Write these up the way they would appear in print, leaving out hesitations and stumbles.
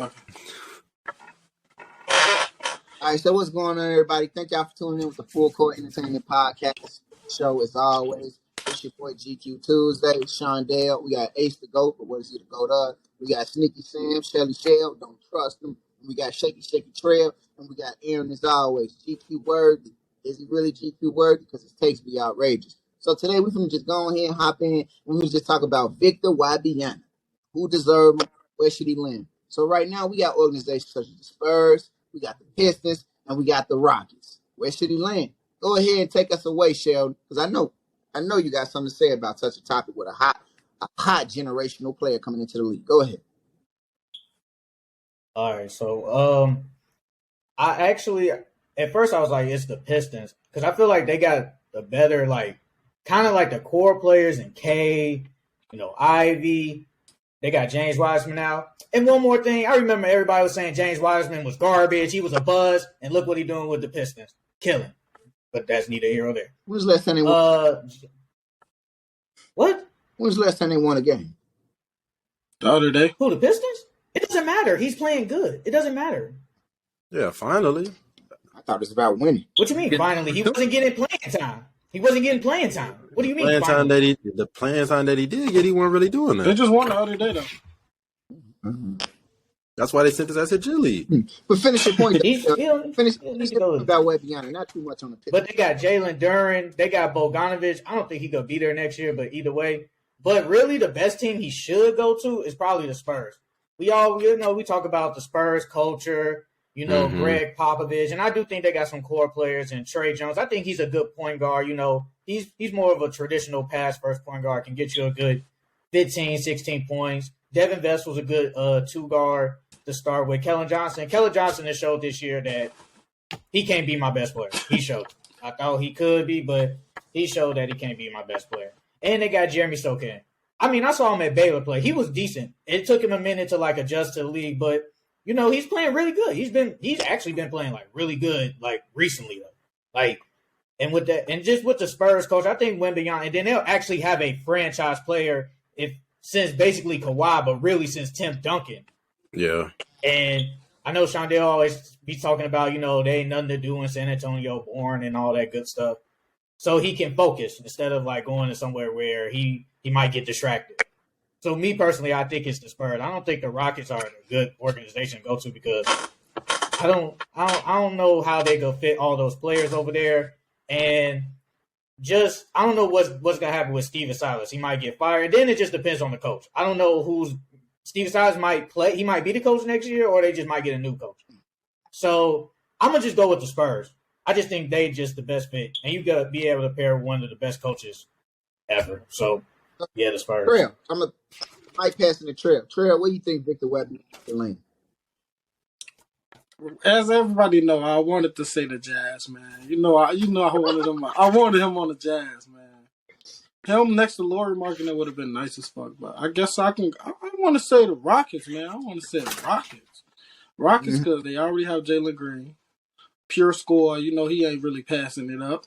Fuck it. All right, so what's going on, everybody? Thank y'all for tuning in with the Full Court Entertainment Podcast show. As always, it's your boy GQ Tuesday, Sean Dale. We got Ace the Goat, but what is he the Goat of? We got Sneaky Sam, Shelly Shell, don't trust him. We got Shaky Trail, and we got Aaron as always. GQ Worthy. Is he really GQ Worthy? Because his takes be outrageous. So today we're going to just go ahead and hop in, and we're just talk about Victor Wembanyama. Who deserves him? Where should he land? So right now we got organizations such as the Spurs, we got the Pistons, and we got the Rockets. Where should he land? Go ahead and take us away, Sheldon, because I know you got something to say about such a topic with a hot generational player coming into the league. Go ahead. All right, so I actually at first I was like, it's the Pistons, because I feel like they got the better, like kind of like the core players in K, Ivy. They got James Wiseman now. And one more thing, I remember everybody was saying James Wiseman was garbage. He was a buzz. And look what he's doing with the Pistons. Killing. But that's neither here nor there. When's the last time they won? What? When's the last time they won a game? The other day. Who, the Pistons? It doesn't matter. He's playing good. It doesn't matter. Yeah, finally. I thought it was about winning. What you mean, finally? He wasn't getting playing time. What do you mean? The playing time that he did get, he wasn't really doing that. They just won the other day, though. Mm-hmm. That's why they sent us as a G League. But finish your point. Finish goes. about Wembanyama. Not too much on the pitch. But they got Jalen Duren. They got Bogdanovich. I don't think he could be there next year, but either way. But really, the best team he should go to is probably the Spurs. We all, we talk about the Spurs culture, Greg Popovich, and I do think they got some core players. And Trey Jones, I think he's a good point guard. He's more of a traditional pass-first point guard, can get you a good 15, 16 points. Devin Vessel's a good two-guard to start with. Kellen Johnson has showed this year that he can't be my best player. He showed. I thought he could be, but he showed that he can't be my best player. And they got Jeremy Sochan. I mean, I saw him at Baylor play. He was decent. It took him a minute to adjust to the league, but he's playing really good. He's actually been playing really good recently though. And with that, and just with the Spurs coach, I think Wembanyama, and then they'll actually have a franchise player since basically Kawhi, but really since Tim Duncan. Yeah. And I know Shondell always be talking about, they ain't nothing to do in San Antonio, born and all that good stuff. So he can focus instead of going to somewhere where he might get distracted. So me personally, I think it's the Spurs. I don't think the Rockets are a good organization to go to because I don't know how they go fit all those players over there. And just I don't know what's gonna happen with Steven Silas. He might get fired. Then it just depends on the coach. I don't know Steven Silas might play. He might be the coach next year, or they just might get a new coach. So I'm gonna just go with the Spurs. I just think they just the best fit, and you gotta be able to pair one of the best coaches ever. So yeah, the Spurs. Trail. Mike passing the Trail. Trail, what do you think Victor Wembanyama can land? As everybody know, I wanted to say the Jazz, man. I wanted him. I wanted him on the Jazz, man. Him next to Lauri Markkanen would have been nice as fuck, but I guess I want to say the Rockets, man. I want to say the Rockets. Rockets because they already have Jalen Green, pure scorer. He ain't really passing it up.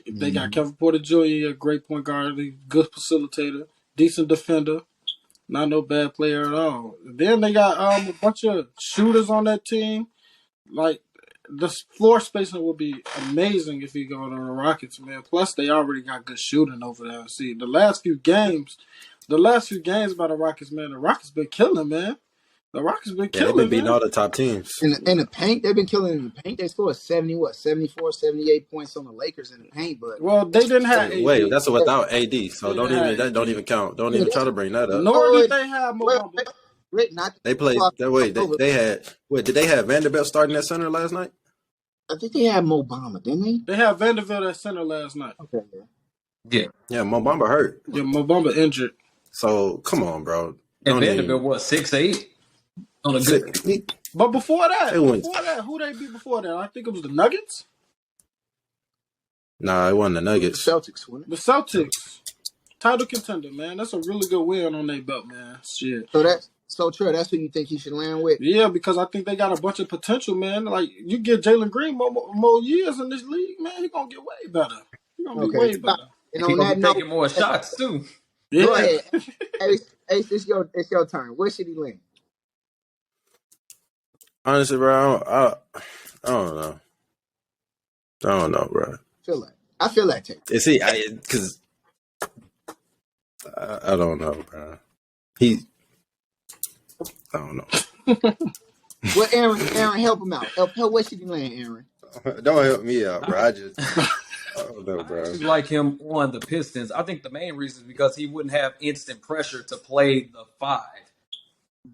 They got Kevin Porter Jr., a great point guard, a good facilitator, decent defender, not no bad player at all. Then they got a bunch of shooters on that team. The floor spacing would be amazing if you go to the Rockets, man. Plus, they already got good shooting over there. See, the last few games by the Rockets, man, the Rockets been killing, man. The Rockets been killing, they've been beating all the top teams. In the paint, they've been killing in the paint. They scored 74, 78 points on the Lakers in the paint, but they didn't have AD. Wait, that's without AD, so don't even count. Don't even try to bring that up. Nor did they have Mo Bamba. They played that way. They had did they have Vanderbilt starting at center last night? I think they had Mo Bamba, didn't they? They had Vanderbilt at center last night. Okay, Yeah, Mo Bamba hurt. Yeah, Mo Bamba injured. So come on, bro. And Vanderbilt 6'8"? On a good. But before that, who they beat before that? I think it was the Nuggets. Nah, it wasn't the Nuggets. Celtics, wasn't it? The Celtics, title contender, man. That's a really good win on their belt, man. Shit. So true. That's who you think he should land with? Yeah, because I think they got a bunch of potential, man. You get Jalen Green more years in this league, man, he's gonna get way better. He's gonna be way better. And on that note, taking more shots too. Yeah. Go ahead, Ace. It's your turn. Where should he land? Honestly, bro, I don't know. I don't know, bro. I feel that take. And see, because I don't know, bro. I don't know. Well, Aaron, help him out. Help where should he land, Aaron? Don't help me out, bro. I don't know, I bro. actually like him on the Pistons. I think the main reason is because he wouldn't have instant pressure to play the five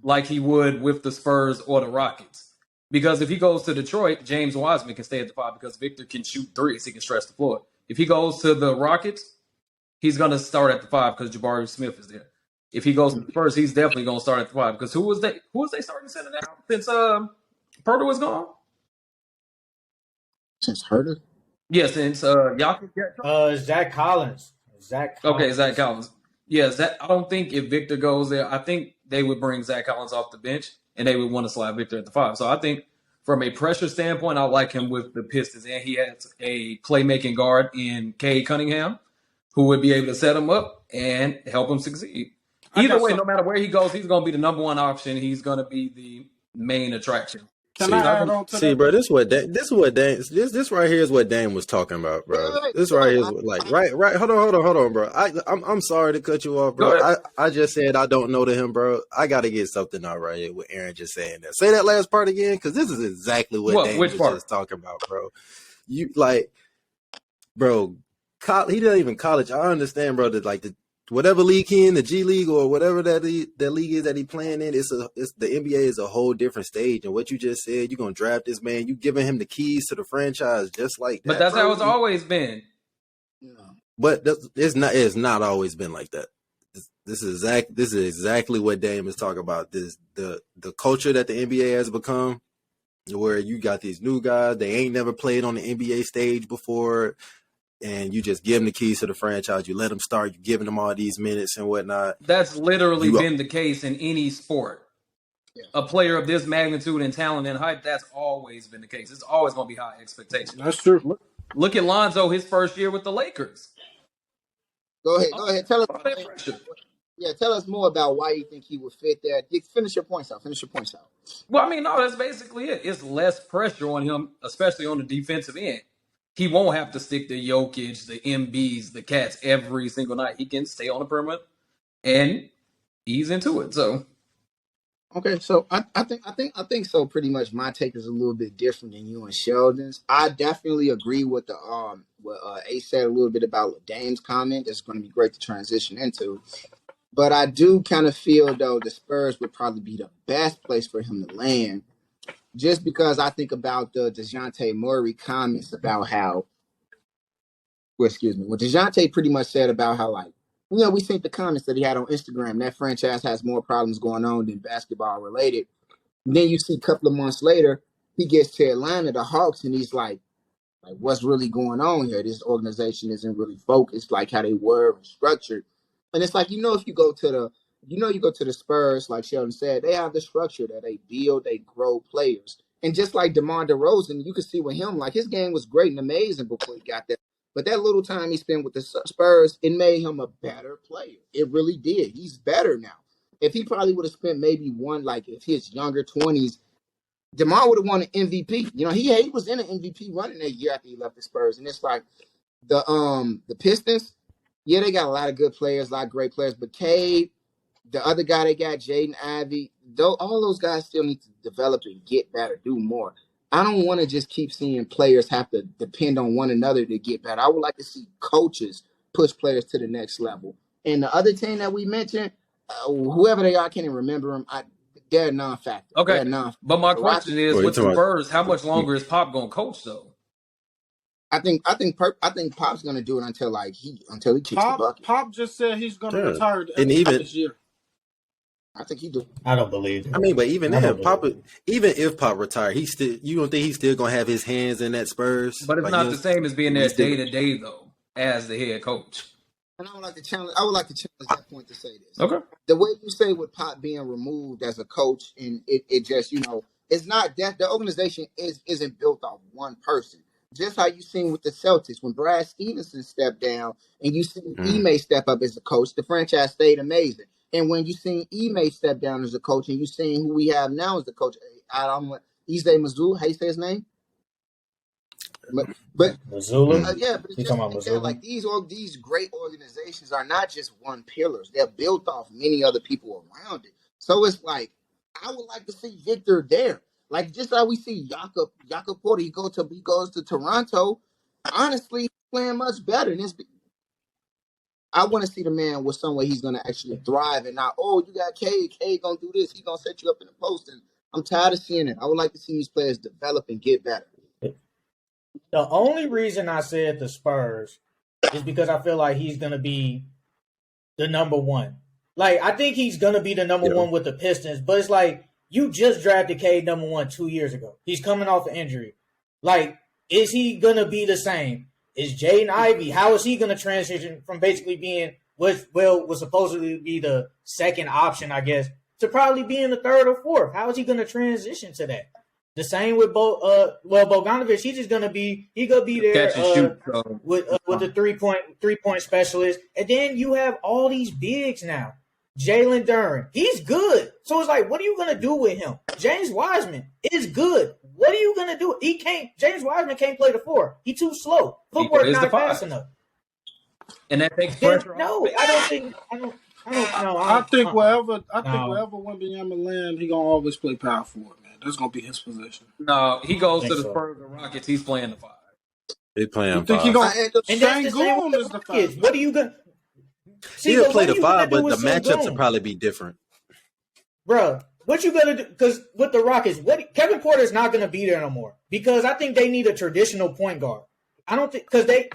like he would with the Spurs or the Rockets. Because if he goes to Detroit, James Wiseman can stay at the five because Victor can shoot threes. He can stretch the floor. If he goes to the Rockets, he's going to start at the five because Jabari Smith is there. If he goes to the Spurs, he's definitely going to start at the five because who was they starting center now since Porter was gone? Since Herter? Yeah, since Jokic. Zach Collins. Okay, Zach Collins. Yeah, I don't think if Victor goes there, I think they would bring Zach Collins off the bench and they would want to slide Victor at the five. So I think from a pressure standpoint, I like him with the Pistons. And he has a playmaking guard in Cade Cunningham who would be able to set him up and help him succeed. Either way, no matter where he goes, he's going to be the number one option. He's going to be the main attraction. Can I add on to that? Bro, this right here is what Dame was talking about, bro. This right here is right. Hold on, bro. I'm sorry to cut you off, bro. I just said I don't know to him, bro. I got to get something out right here with Aaron just saying that. Say that last part again, because this is exactly what Dame was just talking about, bro. You bro. He didn't even college. I understand, bro. That whatever league he in, the G League or whatever that league is that he playing in, it's the NBA is a whole different stage. And what you just said, you're gonna draft this man, you giving him the keys to the franchise just like that. But that's how it's always been. Yeah. But it's not always been like that. This is exactly what Dame is talking about. The culture that the NBA has become, where you got these new guys, they ain't never played on the NBA stage before. And you just give them the keys to the franchise. You let them start. You're giving them all these minutes and whatnot. That's literally been the case in any sport. Yeah. A player of this magnitude and talent and height, that's always been the case. It's always going to be high expectations. That's true. Look at Lonzo, his first year with the Lakers. Go ahead. Tell us. Tell us more about why you think he would fit there. Finish your points out. Well, I mean, no, that's basically it. It's less pressure on him, especially on the defensive end. He won't have to stick to Jokic, the MBs, the Cats every single night. He can stay on the perimeter and ease into it. So, okay, so I think so. Pretty much, my take is a little bit different than you and Sheldon's. I definitely agree with what Ace said a little bit about Dame's comment. That's going to be great to transition into. But I do kind of feel though the Spurs would probably be the best place for him to land. Just because I think about the DeJounte Murray comments about how, what DeJounte pretty much said about how, we think the comments that he had on Instagram, that franchise has more problems going on than basketball related. And then you see a couple of months later, he gets to Atlanta, the Hawks, and he's like, what's really going on here? This organization isn't really focused like how they were and structured. And it's like, if you go to the Spurs, like Sheldon said, they have the structure that they build, they grow players. And just like DeMar DeRozan, you can see with him, his game was great and amazing before he got there. But that little time he spent with the Spurs, it made him a better player. It really did. He's better now. If he probably would have spent maybe if his younger 20s, DeMar would have won an MVP. He was in an MVP running that year after he left the Spurs. And it's like the Pistons, yeah, they got a lot of good players, a lot of great players. But Cade, the other guy they got, Jaden Ivey, all those guys still need to develop and get better, do more. I don't want to just keep seeing players have to depend on one another to get better. I would like to see coaches push players to the next level. And the other team that we mentioned, whoever they are, I can't even remember them. They're non-factor. Okay, but my question is, with the Spurs, how much longer is Pop going to coach though? I think Pop's going to do it until he kicks the bucket. Pop just said he's going to retire this year. I think he do. I don't believe it. I mean, but even if Pop retired, you don't think he's still gonna have his hands in that Spurs? But it's not the same as being there day to day though, as the head coach. And I would like to challenge that point to say this. Okay. The way you say with Pop being removed as a coach, and it just it's not that the organization isn't built off one person. Just how you seen with the Celtics when Brad Stevenson stepped down, and you seen Ime step up as a coach, the franchise stayed And when you seen Ime step down as a coach, and you seen who we have now as the coach, Issei Missoula. How you say his name? But Missoula. yeah, but it's You just talking about like that. Missoula? Like these great organizations are not just one pillars. They're built off many other people around it. So it's like I would like to see Victor there. Like just how we see Jakob Porter, he goes to Toronto. Honestly, he's playing much better. And I want to see the man with somewhere he's gonna actually thrive and not, oh, you got K gonna do this, he gonna set you up in the post. And I'm tired of seeing it. I would like to see these players develop and get better. The only reason I said the Spurs is because I feel like he's gonna be the number one. Like I think he's gonna be the number one with the Pistons, but it's like you just drafted K number 1 2 years ago. He's coming off an injury. Like, is he gonna be the same? Is Jaden Ivey? How is he gonna transition from basically being was supposedly be the second option, I guess, to probably being the third or fourth? How is he gonna transition to that? The same with Bogdanovic. He's just gonna be there Catch and shoot, with the three point specialist, and then you have all these bigs now. Jalen Duren, he's good. So it's like, what are you gonna do with him? James Wiseman is good. What are you gonna do? James Wiseman can't play the 4. He's too slow. Footwork not fast enough. And that takes pressure off. No, I don't know. I think wherever Wembanyama land, he gonna always play power forward, man. That's gonna be his position. No, he goes to the Spurs or Rockets. He's playing the 5. They playing 5. Think he gonna? And that's the same with the Rockets. What are you gonna? He'll play the 5, but the matchups will probably be different. Bruh, what you gonna do? Because with the Rockets, Kevin Porter's not gonna be there no more. Because I think they need a traditional point guard. I don't think because they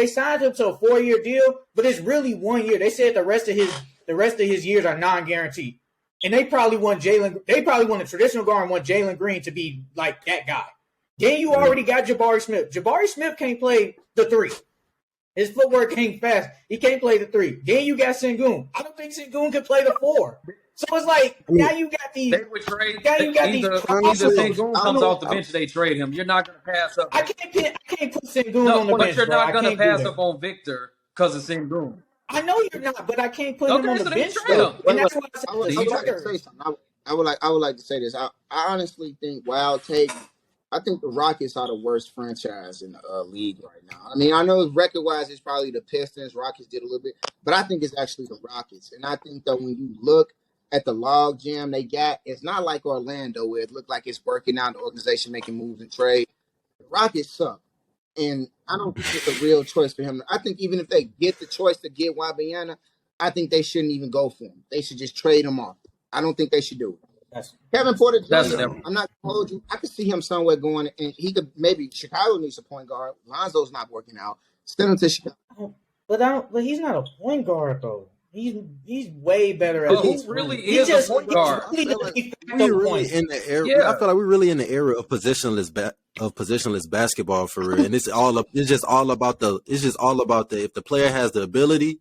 signed him to a 4-year deal, but it's really 1 year. They said the rest of his years are non-guaranteed. And they probably want a traditional guard and want Jalen Green to be like that guy. Then you already got Jabari Smith. Jabari Smith can't play the 3. His footwork ain't fast. He can't play the 3. Then you got Sengun. I don't think Sengun can play the 4. So it's like now you got these. They would trade. Either Sengun comes off the bench, they trade him. You're not going to pass up. I can't put Sengun on the bench. But you're not going to pass up on Victor because of Sengun. I know you're not, but I can't put him on the bench. And that's why I would like to say this. I honestly think I think the Rockets are the worst franchise in the league right now. I mean, I know record-wise it's probably the Pistons. Rockets did a little bit. But I think it's actually the Rockets. And I think that when you look at the log jam they got, it's not like Orlando where it looked like it's working out, the organization making moves and trade. The Rockets suck. And I don't think it's a real choice for him. I think even if they get the choice to get Wembanyama, I think they shouldn't even go for him. They should just trade him off. I don't think they should do it. Kevin Porter Jr., I'm not going to hold you. I could see him somewhere going, and he could maybe Chicago needs a point guard. Lonzo's not working out. Send him to Chicago. But he's not a point guard though. He's way better at who really is a point guard. We're really in the era. Yeah. I feel like we're really in the era of positionless basketball for real, and it's just all about the if the player has the ability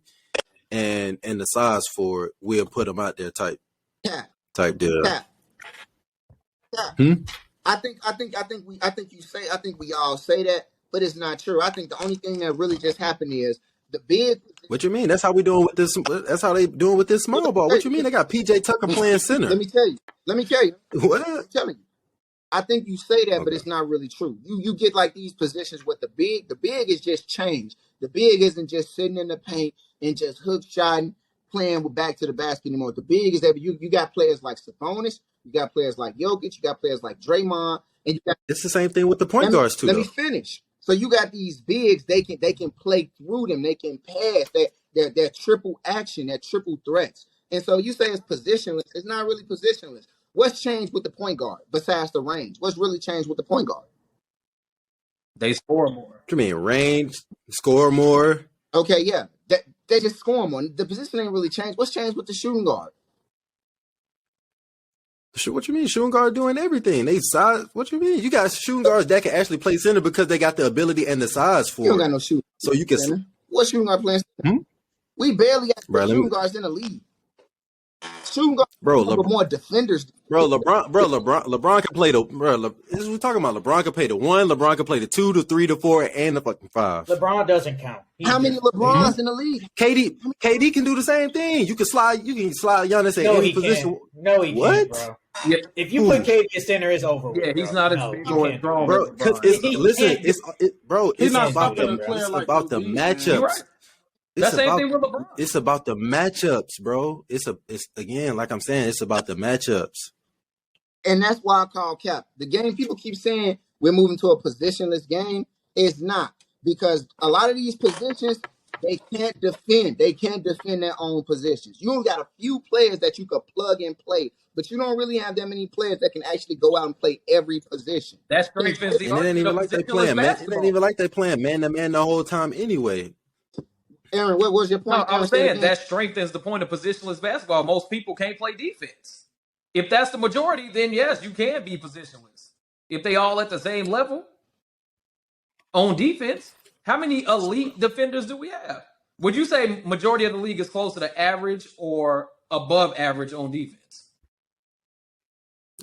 and the size for it, we'll put them out there type deal. I think we all say that, but it's not true. I think the only thing that really just happened is the big. What you mean? That's how we doing with this. That's how they doing with this small ball. What you mean? They got PJ Tucker playing center. Let me tell you. What? I'm telling you. I think you say that, but it's not really true. You get like these positions with the big. The big is just changed. The big isn't just sitting in the paint and just hook shotting, playing with back to the basket anymore. The big is that you got players like Sabonis, you got players like Jokic, you got players like Draymond, and you got. It's the same thing with the point guards too. Let me finish. So you got these bigs. They can play through them. They can pass. They're triple action. They're triple threats. And so you say it's positionless. It's not really positionless. What's changed with the point guard besides the range? What's really changed with the point guard? They score more. What you mean range? Score more? Okay, yeah. They just score more. The position ain't really changed. What's changed with the shooting guard? What you mean? Shooting guard doing everything. They size. What you mean? You got shooting guards that can actually play center because they got the ability and the size for it. You don't got no shooting. So you can. Center. What shooting guard playing center? We barely got shooting guards in the league. Shooting guards, more defenders. LeBron can play the. This is what we're talking about. LeBron can play the 1. LeBron can play the 2, the 3, the 4, and the fucking 5. LeBron doesn't count. How many LeBrons in the league? KD can do the same thing. You can slide Giannis in any position. No, he can't, bro. Yeah, If you put KD at center, it's over yeah, with, he's bro. not as No, big you or can't do strong that. as bro. Because LeBron. it's He listen, can't do. He's He not can't do stopping a that, bro. player it's like about the OD, man. You're matchups. right. It's That same about thing with LeBron. it's about the matchups, bro. It's again, like I'm saying, it's about the matchups. And that's why I call cap. The game people keep saying we're moving to a positionless game. It's not, because a lot of these positions they can't defend. They can't defend their own positions. You only got a few players that you could plug and play, but you don't really have that many players that can actually go out and play every position. That And strengthens the And it ain't argument even of like they positionless playing man. It ain't basketball. even like they playing man to man the whole time anyway. Aaron, what was your No, point? I'm Aaron, say it saying again. that strengthens the point of positionless basketball. Most people can't play defense. If that's the majority, then yes, you can be positionless. If they all at the same level on defense, how many elite defenders do we have? Would you say majority of the league is closer to average or above average on defense?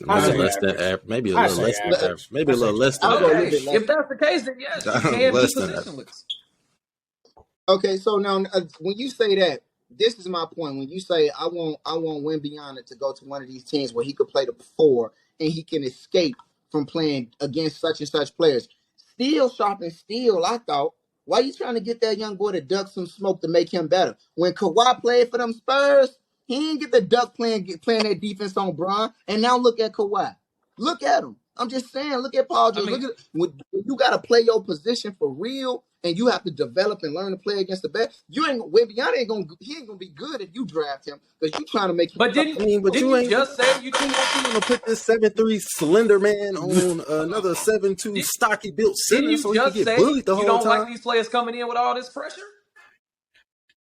I Maybe say less than average. maybe a I little say less than average. average. Maybe I a say little less just than I'll go a little Okay, bit average. less. if that's the case, then yes, you can be Less than average. positionless. Okay, so now when you say that, this is my point. When you say I want Wembanyama to go to one of these teams where he could play the four and he can escape from playing against such and such players. Steel sharpens steel, I thought. Why you trying to get that young boy to duck some smoke to make him better? When Kawhi played for them Spurs, he didn't get the duck playing that defense on Bron. And now look at Kawhi. Look at him. I'm just saying, look at Paul I George. mean, Look at when you got to play your position for real, and you have to develop and learn to play against the best. You ain't Wembanyama ain't gonna be good if you draft him because you trying to make him but something. I mean, but didn't you you ain't just say you gonna put this 7'3" slender man on another 7'2" did, stocky built didn't center you so he could just get say bullied the you whole don't like time? these players coming in with all this pressure?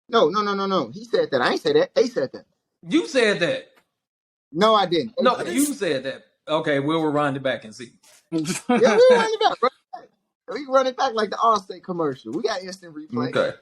No. He said that. I ain't say that. They said that. You said that. No, I didn't. They No, said you that. said that. Okay, we'll rewind it back and see. Yeah, we run it back. We run it back like the Allstate commercial. We got instant replay. Okay.